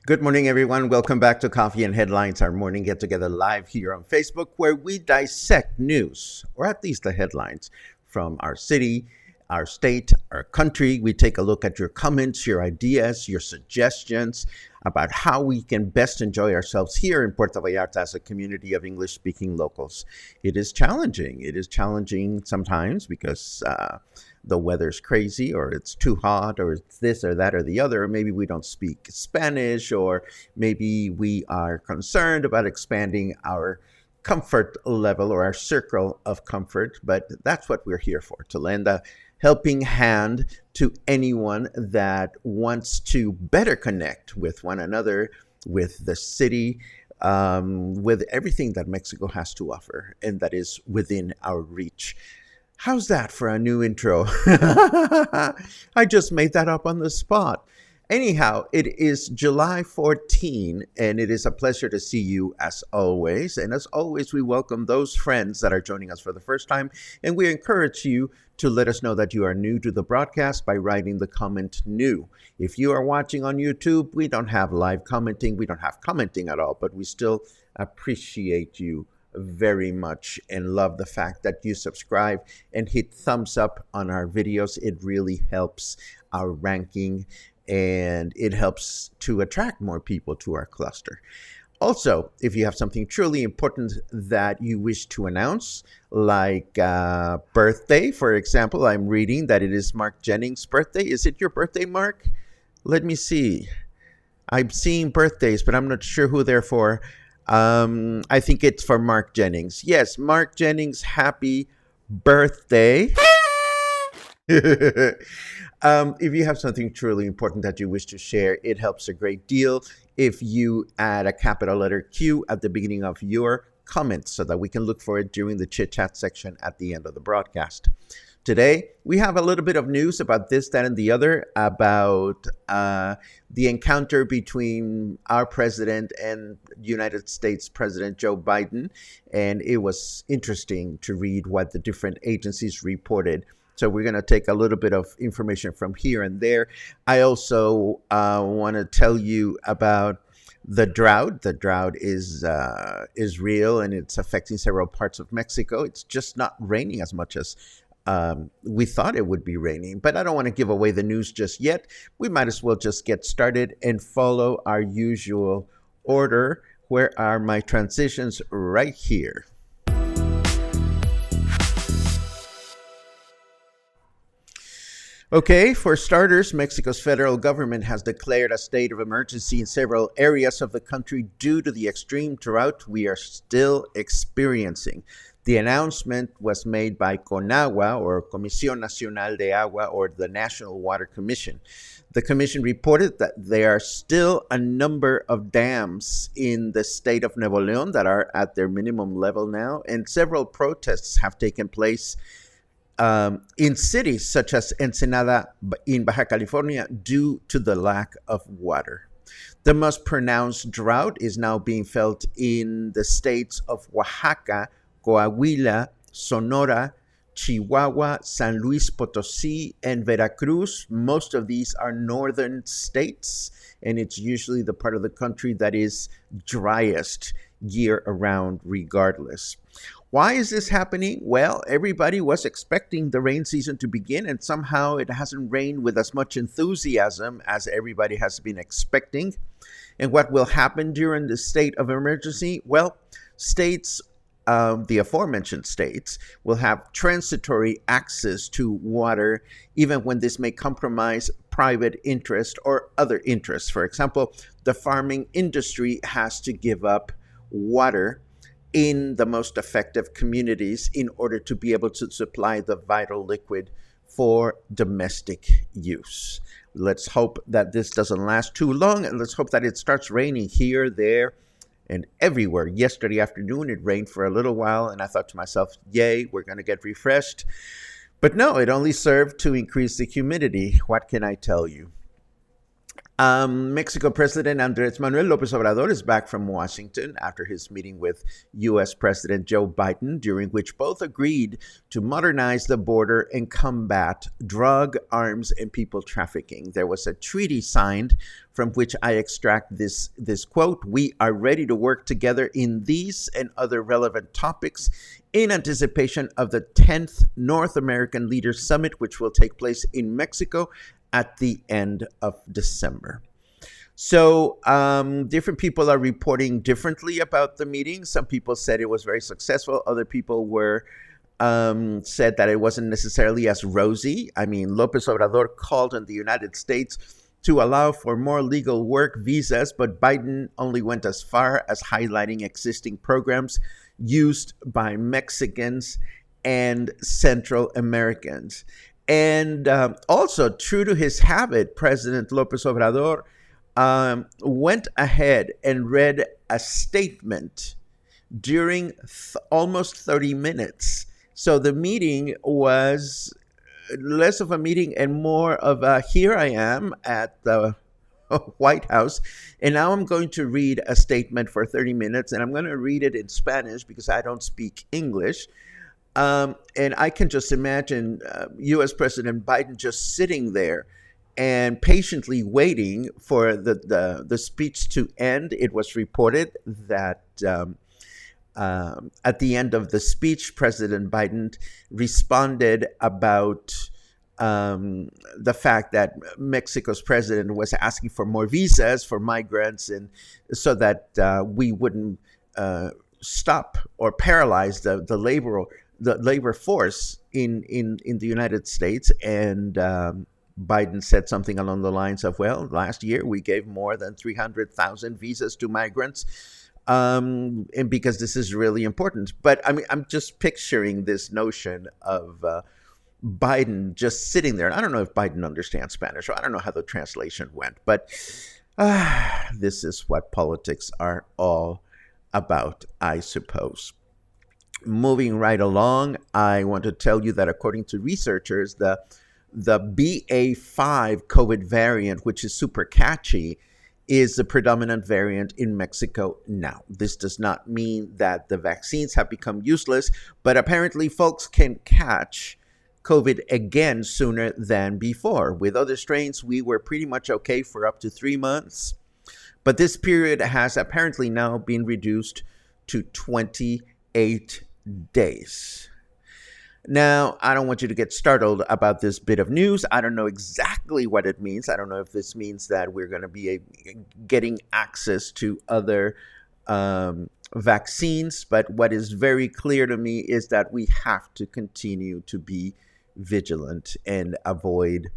Good morning, everyone. Welcome back to Coffee and Headlines, our morning get-together live here on Facebook, where we dissect news, or at least the headlines, from our city, our state, our country. We take a look at your comments, your ideas, your suggestions about how we can best enjoy ourselves here in Puerto Vallarta as a community of English-speaking locals. It is challenging. It is challenging sometimes because the weather's crazy, or it's too hot, or it's this or that or the other. Maybe we don't speak Spanish, or maybe we are concerned about expanding our comfort level or our circle of comfort. But that's what we're here for, to lend a helping hand to anyone that wants to better connect with one another, with the city, with everything that Mexico has to offer and that is within our reach. How's that for a new intro? I just made that up on the spot. Anyhow, it is July 14, and it is a pleasure to see you as always. And as always, we welcome those friends that are joining us for the first time, and we encourage you to let us know that you are new to the broadcast by writing the comment "new." If you are watching on YouTube, we don't have live commenting. We don't have commenting at all, but we still appreciate you very much and love the fact that you subscribe and hit thumbs up on our videos. It really helps our ranking, and it helps to attract more people to our cluster. Also, if you have something truly important that you wish to announce, like birthday, for example, I'm reading that it is Mark Jennings' birthday. Is it your birthday, Mark? Let me see. I'm seeing birthdays, but I'm not sure who they're for. I think it's for Mark Jennings. Yes, Mark Jennings, happy birthday. If you have something truly important that you wish to share, it helps a great deal if you add a capital letter Q at the beginning of your comments so that we can look for it during the chit-chat section at the end of the broadcast. Today, we have a little bit of news about this, that, and the other, about the encounter between our president and United States President Joe Biden. And it was interesting to read what the different agencies reported. So we're going to take a little bit of information from here and there. I also want to tell you about the drought. The drought is real, and it's affecting several parts of Mexico. It's just not raining as much as we thought it would be raining, but I don't want to give away the news just yet. We might as well just get started and follow our usual order. Where are my transitions? Right here. Okay, for starters, Mexico's federal government has declared a state of emergency in several areas of the country due to the extreme drought we are still experiencing. The announcement was made by CONAGUA, or Comisión Nacional de Agua, or the National Water Commission. The commission reported that there are still a number of dams in the state of Nuevo León that are at their minimum level now, and several protests have taken place in cities such as Ensenada in Baja California due to the lack of water. The most pronounced drought is now being felt in the states of Oaxaca, Coahuila, Sonora, Chihuahua, San Luis Potosí, and Veracruz. Most of these are northern states, and it's usually the part of the country that is driest year around regardless. Why is this happening? Well, everybody was expecting the rain season to begin, and somehow it hasn't rained with as much enthusiasm as everybody has been expecting. And what will happen during the state of emergency? Well, states, the aforementioned states, will have transitory access to water, even when this may compromise private interest or other interests. For example, the farming industry has to give up water in the most effective communities in order to be able to supply the vital liquid for domestic use. Let's hope that this doesn't last too long, and let's hope that it starts raining here, there, and everywhere. Yesterday afternoon, it rained for a little while, and I thought to myself, yay, we're going to get refreshed. But no, it only served to increase the humidity. What can I tell you? Mexico President Andrés Manuel López Obrador is back from Washington after his meeting with U.S. President Joe Biden, during which both agreed to modernize the border and combat drug, arms, and people trafficking. There was a treaty signed from which I extract this quote: "We are ready to work together in these and other relevant topics in anticipation of the 10th North American Leaders Summit, which will take place in Mexico at the end of December." So different people are reporting differently about the meeting. Some people said it was very successful. Other people said that it wasn't necessarily as rosy. I mean, López Obrador called on the United States to allow for more legal work visas, but Biden only went as far as highlighting existing programs used by Mexicans and Central Americans. And also, true to his habit, President López Obrador went ahead and read a statement during almost 30 minutes. So the meeting was less of a meeting and more of a, here I am at the White House, and now I'm going to read a statement for 30 minutes, and I'm going to read it in Spanish because I don't speak English. And I can just imagine U.S. President Biden just sitting there and patiently waiting for the speech to end. It was reported that at the end of the speech, President Biden responded about the fact that Mexico's president was asking for more visas for migrants, and so that we wouldn't stop or paralyze the labor force in the United States. And Biden said something along the lines of, well, last year we gave more than 300,000 visas to migrants, and because this is really important. But I mean, I'm just picturing this notion of Biden just sitting there. I don't know if Biden understands Spanish, or I don't know how the translation went, but this is what politics are all about, I suppose. Moving right along, I want to tell you that according to researchers, the BA.5 COVID variant, which is supercatchy, is the predominant variant in Mexico now. This does not mean that the vaccines have become useless, but apparently folks can catch COVID again sooner than before. With other strains, we were pretty much okay for up to 3 months, but this period has apparently now been reduced to 28 days. Now, I don't want you to get startled about this bit of news. I don't know exactly what it means. I don't know if this means that we're going to be getting access to other vaccines, but what is very clear to me is that we have to continue to be vigilant and avoid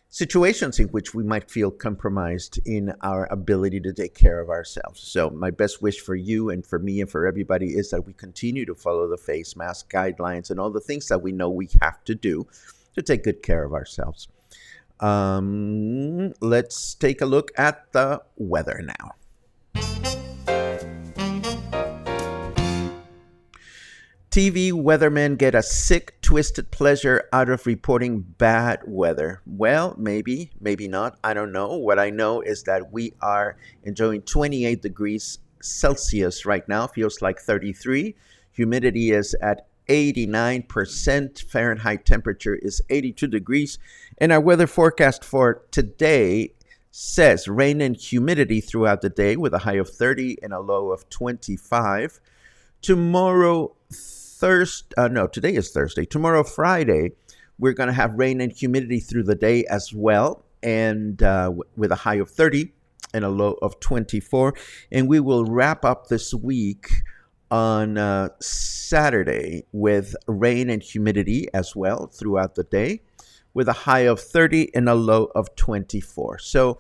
situations in which we might feel compromised in our ability to take care of ourselves. So my best wish for you and for me and for everybody is that we continue to follow the face mask guidelines and all the things that we know we have to do to take good care of ourselves. Let's take a look at the weather now. TV weathermen get a sick, twisted pleasure out of reporting bad weather. Well, maybe, maybe not. I don't know. What I know is that we are enjoying 28 degrees Celsius right now. Feels like 33. Humidity is at 89%. Fahrenheit temperature is 82 degrees. And our weather forecast for today says rain and humidity throughout the day with a high of 30 and a low of 25. Tomorrow, today is Thursday. Tomorrow, Friday, we're going to have rain and humidity through the day as well, and with a high of 30 and a low of 24. And we will wrap up this week on Saturday with rain and humidity as well throughout the day, with a high of 30 and a low of 24. So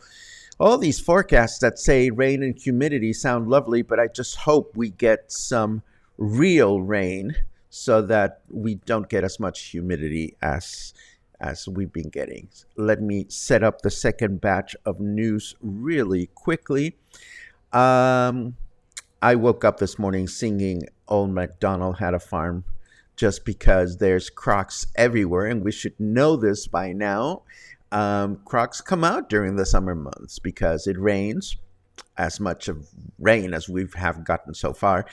all these forecasts that say rain and humidity sound lovely, but I just hope we get some real rain so that we don't get as much humidity as we've been getting. Let me set up the second batch of news really quickly. I woke up this morning singing Old MacDonald Had a Farm just because there's crocs everywhere, and we should know this by now. Crocs come out during the summer months because it rains, as much of rain as we have gotten so far.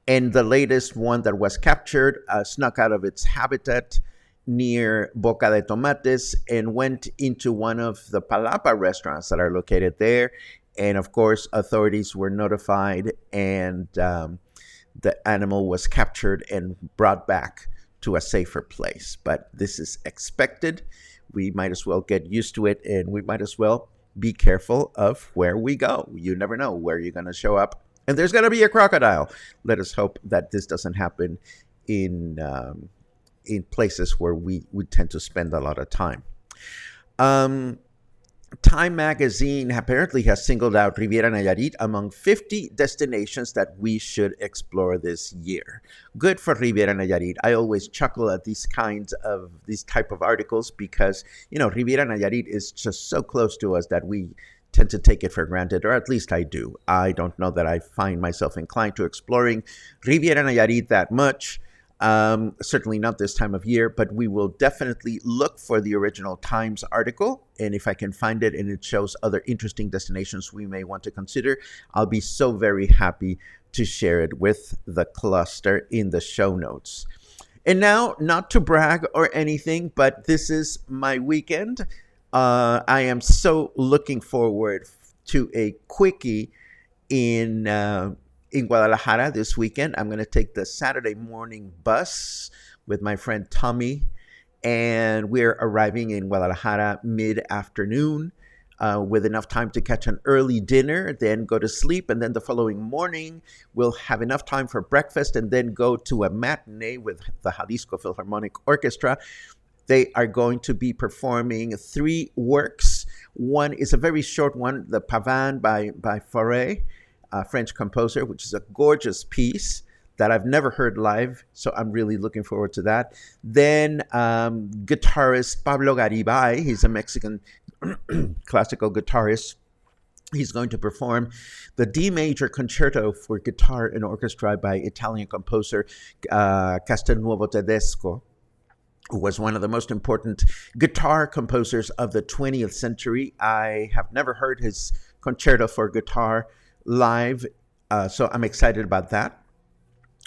And the latest one that was captured snuck out of its habitat near Boca de Tomates and went into one of the Palapa restaurants that are located there. And of course, authorities were notified, and the animal was captured and brought back to a safer place. But this is expected. We might as well get used to it, and we might as well be careful of where we go. You never know where you're going to show up. And there's going to be a crocodile. Let us hope that this doesn't happen in places where we tend to spend a lot of time. Time magazine apparently has singled out Riviera Nayarit among 50 destinations that we should explore this year. Good for Riviera Nayarit. I always chuckle at these type of articles because, Riviera Nayarit is just so close to us that we tend to take it for granted, or at least I do. I don't know that I find myself inclined to exploring Riviera Nayarit that much. Certainly not this time of year, but we will definitely look for the original Times article. And if I can find it and it shows other interesting destinations we may want to consider, I'll be so very happy to share it with the cluster in the show notes. And now, not to brag or anything, but this is my weekend. I am so looking forward to a quickie in Guadalajara this weekend. I'm going to take the Saturday morning bus with my friend Tommy, and we're arriving in Guadalajara mid-afternoon with enough time to catch an early dinner, then go to sleep, and then the following morning we'll have enough time for breakfast and then go to a matinee with the Jalisco Philharmonic Orchestra. They are going to be performing 3 works. One is a very short one, the Pavane by Fauré, a French composer, which is a gorgeous piece that I've never heard live, so I'm really looking forward to that. Then guitarist Pablo Garibay, he's a Mexican classical guitarist. He's going to perform the D major concerto for guitar and orchestra by Italian composer Castelnuovo-Tedesco, who was one of the most important guitar composers of the 20th century. I have never heard his concerto for guitar live, so I'm excited about that.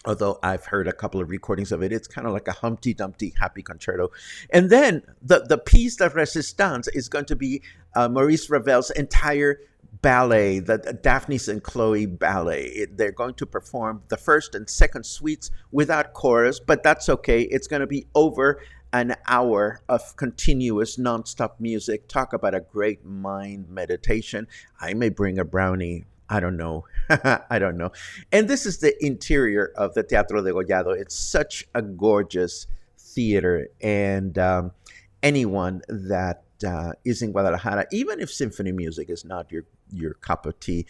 Although I've heard a couple of recordings of it, it's kind of like a Humpty Dumpty happy concerto. And then the piece de resistance is going to be Maurice Ravel's entire ballet, the Daphnis and Chloe ballet. They're going to perform the first and second suites without chorus, but that's okay. It's going to be over an hour of continuous nonstop music. Talk about a great mind meditation. I may bring a brownie. I don't know. I don't know. And this is the interior of the Teatro de Gollado. It's such a gorgeous theater. And anyone that is in Guadalajara, even if symphony music is not your cup of tea,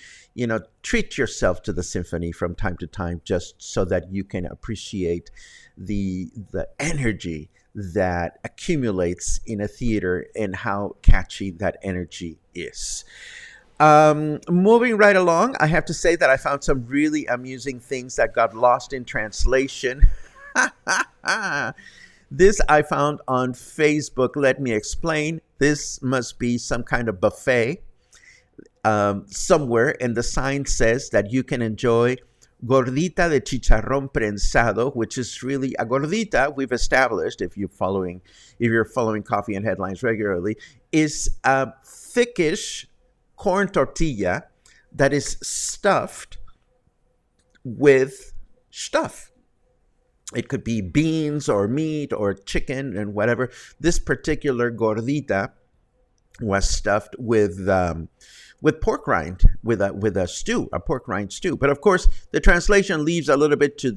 treat yourself to the symphony from time to time, just so that you can appreciate the energy that accumulates in a theater and how catchy that energy is. Moving right along, I have to say that I found some really amusing things that got lost in translation This I found on Facebook. Let me explain. This must be some kind of buffet somewhere, and the sign says that you can enjoy gordita de chicharrón prensado, which is really a gordita. We've established, if you're following Coffee and Headlines regularly, is a thickish corn tortilla that is stuffed with stuff. It could be beans or meat or chicken and whatever. This particular gordita was stuffed with pork rind, with a stew, a pork rind stew. But of course, the translation leaves a little bit to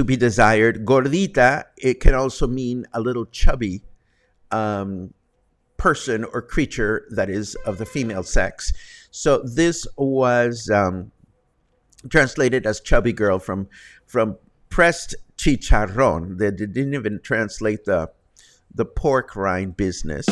be desired. Gordita, it can also mean a little chubby person or creature that is of the female sex. So this was translated as chubby girl from pressed chicharrón. They didn't even translate the pork rind business.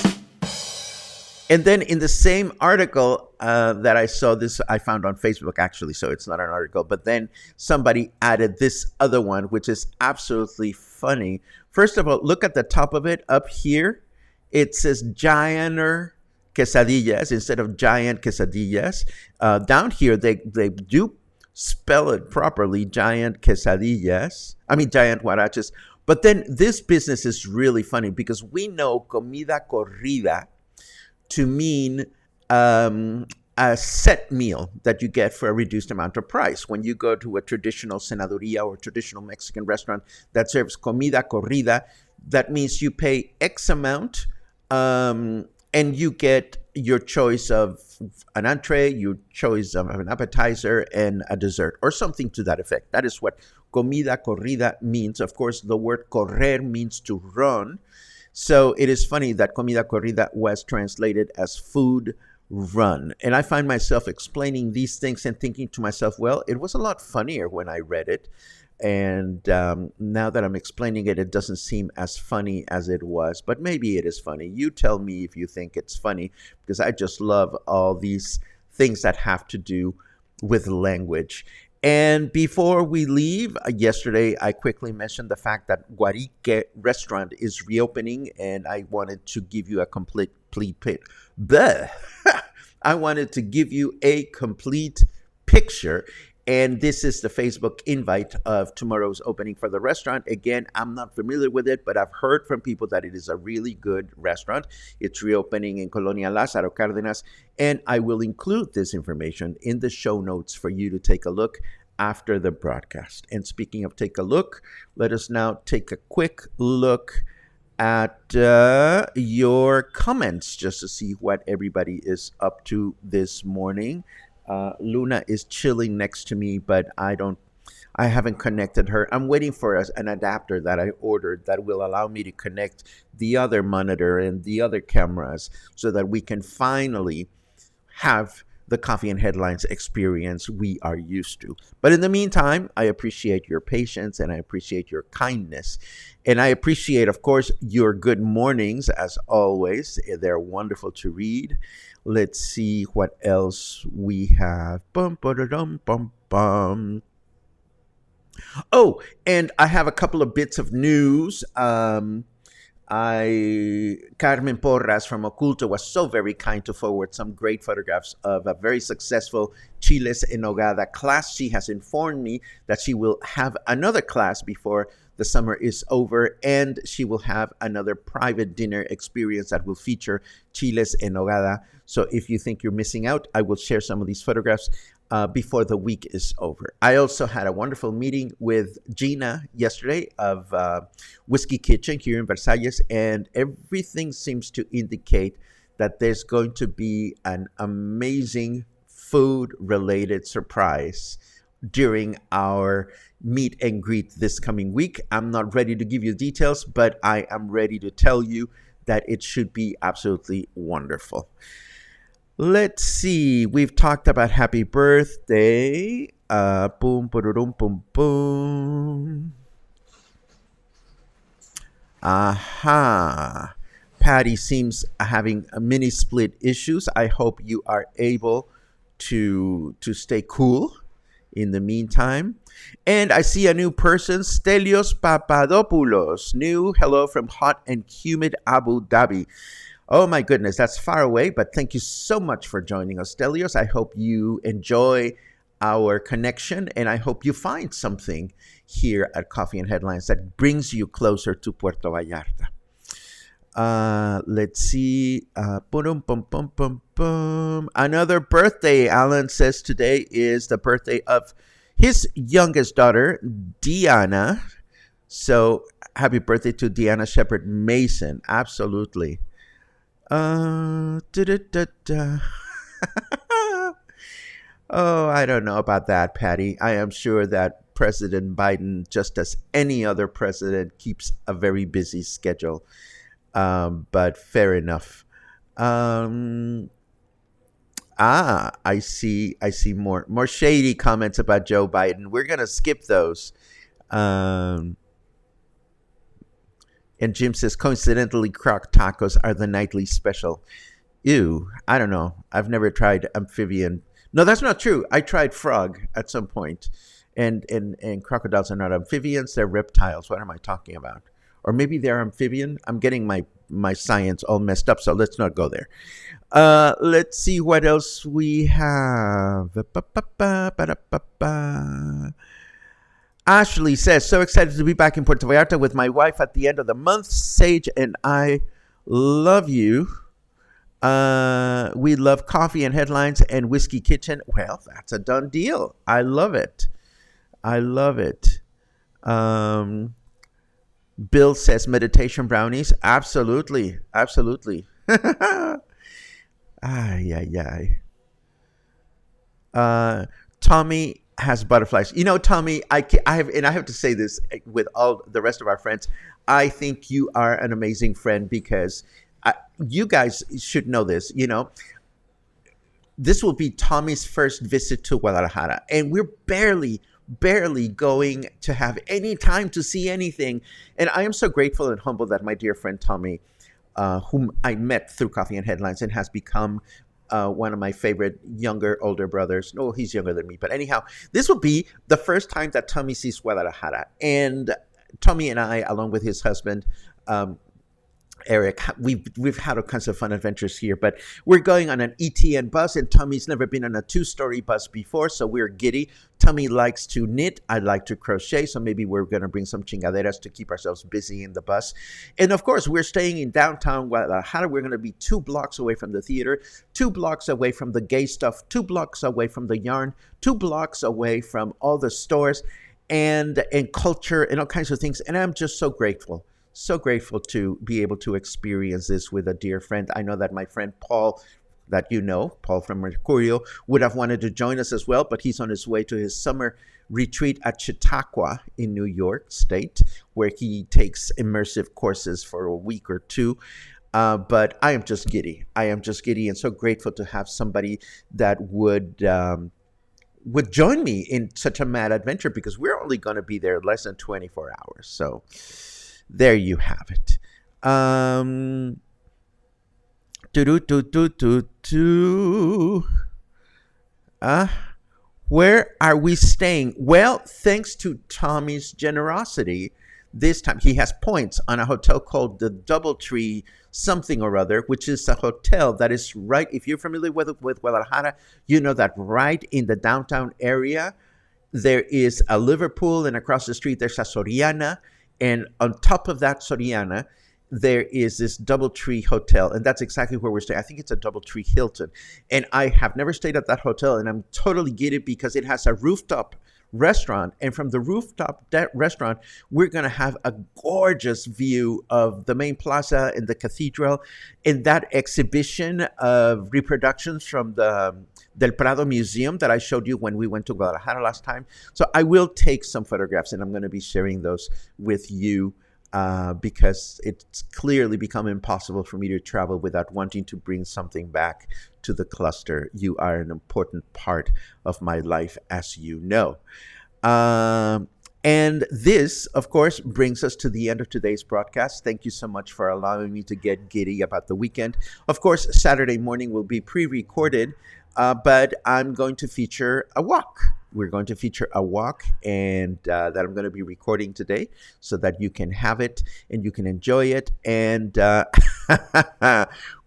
And then in the same article that I saw, this I found on Facebook actually, so it's not an article, but then somebody added this other one, which is absolutely funny. First of all, look at the top of it up here. It says gianter quesadillas instead of giant quesadillas. Down here, they do spell it properly, giant quesadillas. I mean, giant huaraches. But then this business is really funny because we know comida corrida to mean a set meal that you get for a reduced amount of price. When you go to a traditional cenaduría or traditional Mexican restaurant that serves comida corrida, that means you pay X amount and you get your choice of an entree, your choice of an appetizer, and a dessert, or something to that effect. That is what comida corrida means. Of course, the word correr means to run. So it is funny that comida corrida was translated as food run. And I find myself explaining these things and thinking to myself, well, it was a lot funnier when I read it. And now that I'm explaining it, it doesn't seem as funny as it was. But maybe it is funny. You tell me if you think it's funny, because I just love all these things that have to do with language. And before we leave, yesterday I quickly mentioned the fact that Guarique restaurant is reopening, and I wanted to give you a complete I wanted to give you a complete picture. And this is the Facebook invite of tomorrow's opening for the restaurant. Again, I'm not familiar with it, but I've heard from people that it is a really good restaurant. It's reopening in Colonia Lázaro Cárdenas, and I will include this information in the show notes for you to take a look after the broadcast. And speaking of take a look, let us now take a quick look at your comments just to see what everybody is up to this morning. Luna is chilling next to me, but I haven't connected her. I'm waiting for an adapter that I ordered that will allow me to connect the other monitor and the other cameras so that we can finally have the Coffee and Headlines experience we are used to. But in the meantime, I appreciate your patience and I appreciate your kindness. And I appreciate, of course, your good mornings as always. They're wonderful to read. Let's see what else we have. Bum, ba-da-dum, bum, bum. Oh, and I have a couple of bits of news. Carmen Porras from Oculto was so very kind to forward some great photographs of a very successful chiles en nogada class. She has informed me that she will have another class before the summer is over, and she will have another private dinner experience that will feature chiles en nogada. So if you think you're missing out, I will share some of these photographs before the week is over. I also had a wonderful meeting with Gina yesterday of Whiskey Kitchen here in Versalles, and everything seems to indicate that there's going to be an amazing food-related surprise during our meet and greet this coming week. I'm not ready to give you details, but I am ready to tell you that it should be absolutely wonderful. Let's see. We've talked about happy birthday. Boom, boom, boom, boom. Aha. Patty seems having a mini split issues. I hope you are able to stay cool in the meantime. And I see a new person, Stelios Papadopoulos. New hello from hot and humid Abu Dhabi. Oh my goodness, that's far away, but thank you so much for joining us, Stelios. I hope you enjoy our connection, and I hope you find something here at Coffee and Headlines that brings you closer to Puerto Vallarta. Let's see. Boom, boom, boom, boom, boom. Another birthday. Alan says today is the birthday of his youngest daughter, Diana. So happy birthday to Diana Shepherd Mason. Absolutely. Oh, I don't know about that, Patty. I am sure that President Biden, just as any other president, keeps a very busy schedule. But fair enough. I see more shady comments about Joe Biden. We're gonna skip those. And Jim says, coincidentally, croc tacos are the nightly special. Ew, I don't know. I've never tried amphibian. No, that's not true. I tried frog at some point. And crocodiles are not amphibians, they're reptiles. What am I talking about? Or maybe they're amphibian. I'm getting my science all messed up, so let's not go there. Let's see what else we have. Ashley says, so excited to be back in Puerto Vallarta with my wife at the end of the month. Sage and I love you. We love Coffee and Headlines and Whiskey Kitchen. Well, that's a done deal. I love it. Bill says meditation brownies. Absolutely. Tommy has butterflies. You know, Tommy, I have to say this with all the rest of our friends. I think you are an amazing friend because you guys should know this. You know, this will be Tommy's first visit to Guadalajara, and we're barely going to have any time to see anything. And I am so grateful and humble that my dear friend Tommy, whom I met through Coffee and Headlines and has become one of my favorite older brothers. No, he's younger than me. But anyhow, this will be the first time that Tommy sees Guadalajara. And Tommy and I, along with his husband, Eric, we've had all kinds of fun adventures here, but we're going on an ETN bus, and Tommy's never been on a 2-story bus before, so we're giddy. Tommy likes to knit. I like to crochet, so maybe we're going to bring some chingaderas to keep ourselves busy in the bus. And of course, we're staying in downtown Guadalajara. We're going to be 2 blocks away from the theater, 2 blocks away from the gay stuff, 2 blocks away from the yarn, 2 blocks away from all the stores and culture and all kinds of things. And I'm just so grateful to be able to experience this with a dear friend. I know that my friend Paul, that you know, Paul from Mercurio, would have wanted to join us as well, but he's on his way to his summer retreat at Chautauqua in New York State, where he takes immersive courses for a week or 2. But I am just giddy. And so grateful to have somebody that would join me in such a mad adventure, because we're only going to be there less than 24 hours. So there you have it. Where are we staying? Well, thanks to Tommy's generosity, this time he has points on a hotel called the Doubletree something or other, which is a hotel that is right, if you're familiar with Guadalajara, you know that right in the downtown area, there is a Liverpool, and across the street there's a Soriana. And on top of that Soriana, there is this Doubletree Hotel, and that's exactly where we're staying. I think it's a Doubletree Hilton. And I have never stayed at that hotel, and I'm totally giddy because it has a rooftop restaurant. And from the rooftop restaurant, we're going to have a gorgeous view of the main plaza and the cathedral, and that exhibition of reproductions from the Del Prado Museum that I showed you when we went to Guadalajara last time. So I will take some photographs, and I'm going to be sharing those with you because it's clearly become impossible for me to travel without wanting to bring something back to the cluster. You are an important part of my life, as you know. And this, of course, brings us to the end of today's broadcast. Thank you so much for allowing me to get giddy about the weekend. Of course, Saturday morning will be pre-recorded, but I'm going to feature a walk. we're going to feature a walk and that I'm going to be recording today so that you can have it and you can enjoy it. And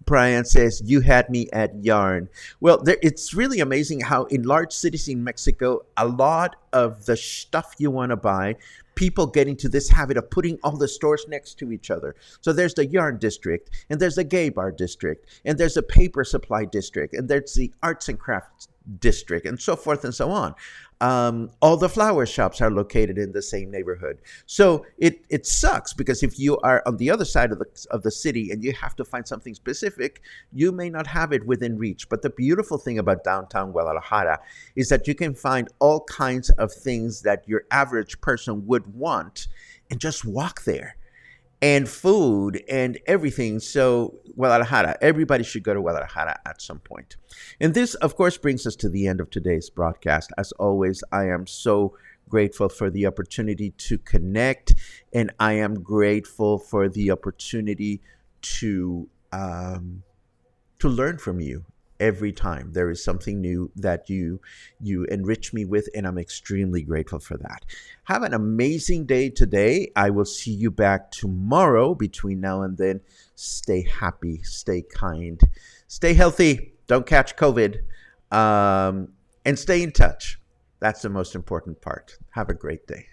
Brian says, you had me at yarn. Well, it's really amazing how in large cities in Mexico, a lot of the stuff you want to buy, people get into this habit of putting all the stores next to each other. So there's the yarn district, and there's the gay bar district, and there's a paper supply district, and there's the arts and crafts district, and so forth and so on. All the flower shops are located in the same neighborhood. So it sucks because if you are on the other side of the city and you have to find something specific, you may not have it within reach. But the beautiful thing about downtown Guadalajara is that you can find all kinds of things that your average person would want and just walk there. And food and everything. So Guadalajara, everybody should go to Guadalajara at some point. And this, of course, brings us to the end of today's broadcast. As always, I am so grateful for the opportunity to connect, and I am grateful for the opportunity to learn from you. Every time there is something new that you enrich me with, and I'm extremely grateful for that. Have an amazing day today. I will see you back tomorrow. Between now and then, stay happy, stay kind, stay healthy, don't catch COVID, and stay in touch. That's the most important part. Have a great day.